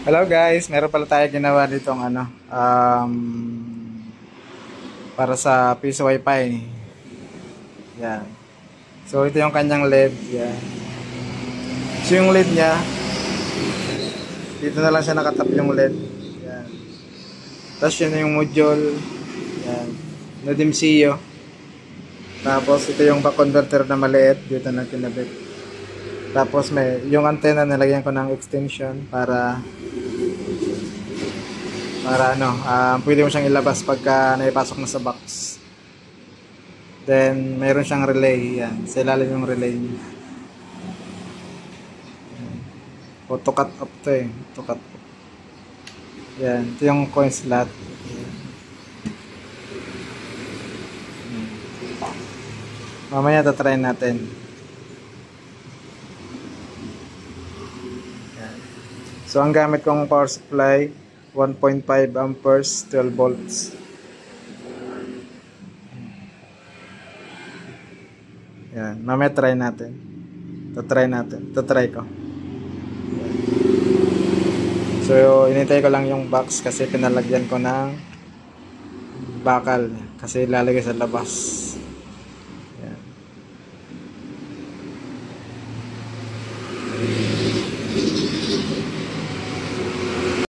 Hello guys, meron pala tayo ginawa ditong para sa piso wifi. Yan. So ito yung kanyang LED. Yan. So yung LED niya, dito na lang siya nakatap yung LED. Yan. Tapos yun yung module. Yan. Nodimsiyo. Tapos ito yung back converter na maliit. Dito na kinabit. Tapos may yung antenna nilagyan ko ng extension para pwede mo siyang ilabas pagka naipasok na sa box. Then mayroon siyang relay, yan, sa ilalim yung relay niya. Auto cut off to eh, auto cut off. Yan, ito yung coin slot. Mamaya tatry natin. Yan. So ang gamit kong power supply 1.5 amperes, 12 volts. Yan, mamaya try natin. Tatry ko. So, inintay ko lang yung box kasi pinalagyan ko ng bakal kasi ilalagay sa labas.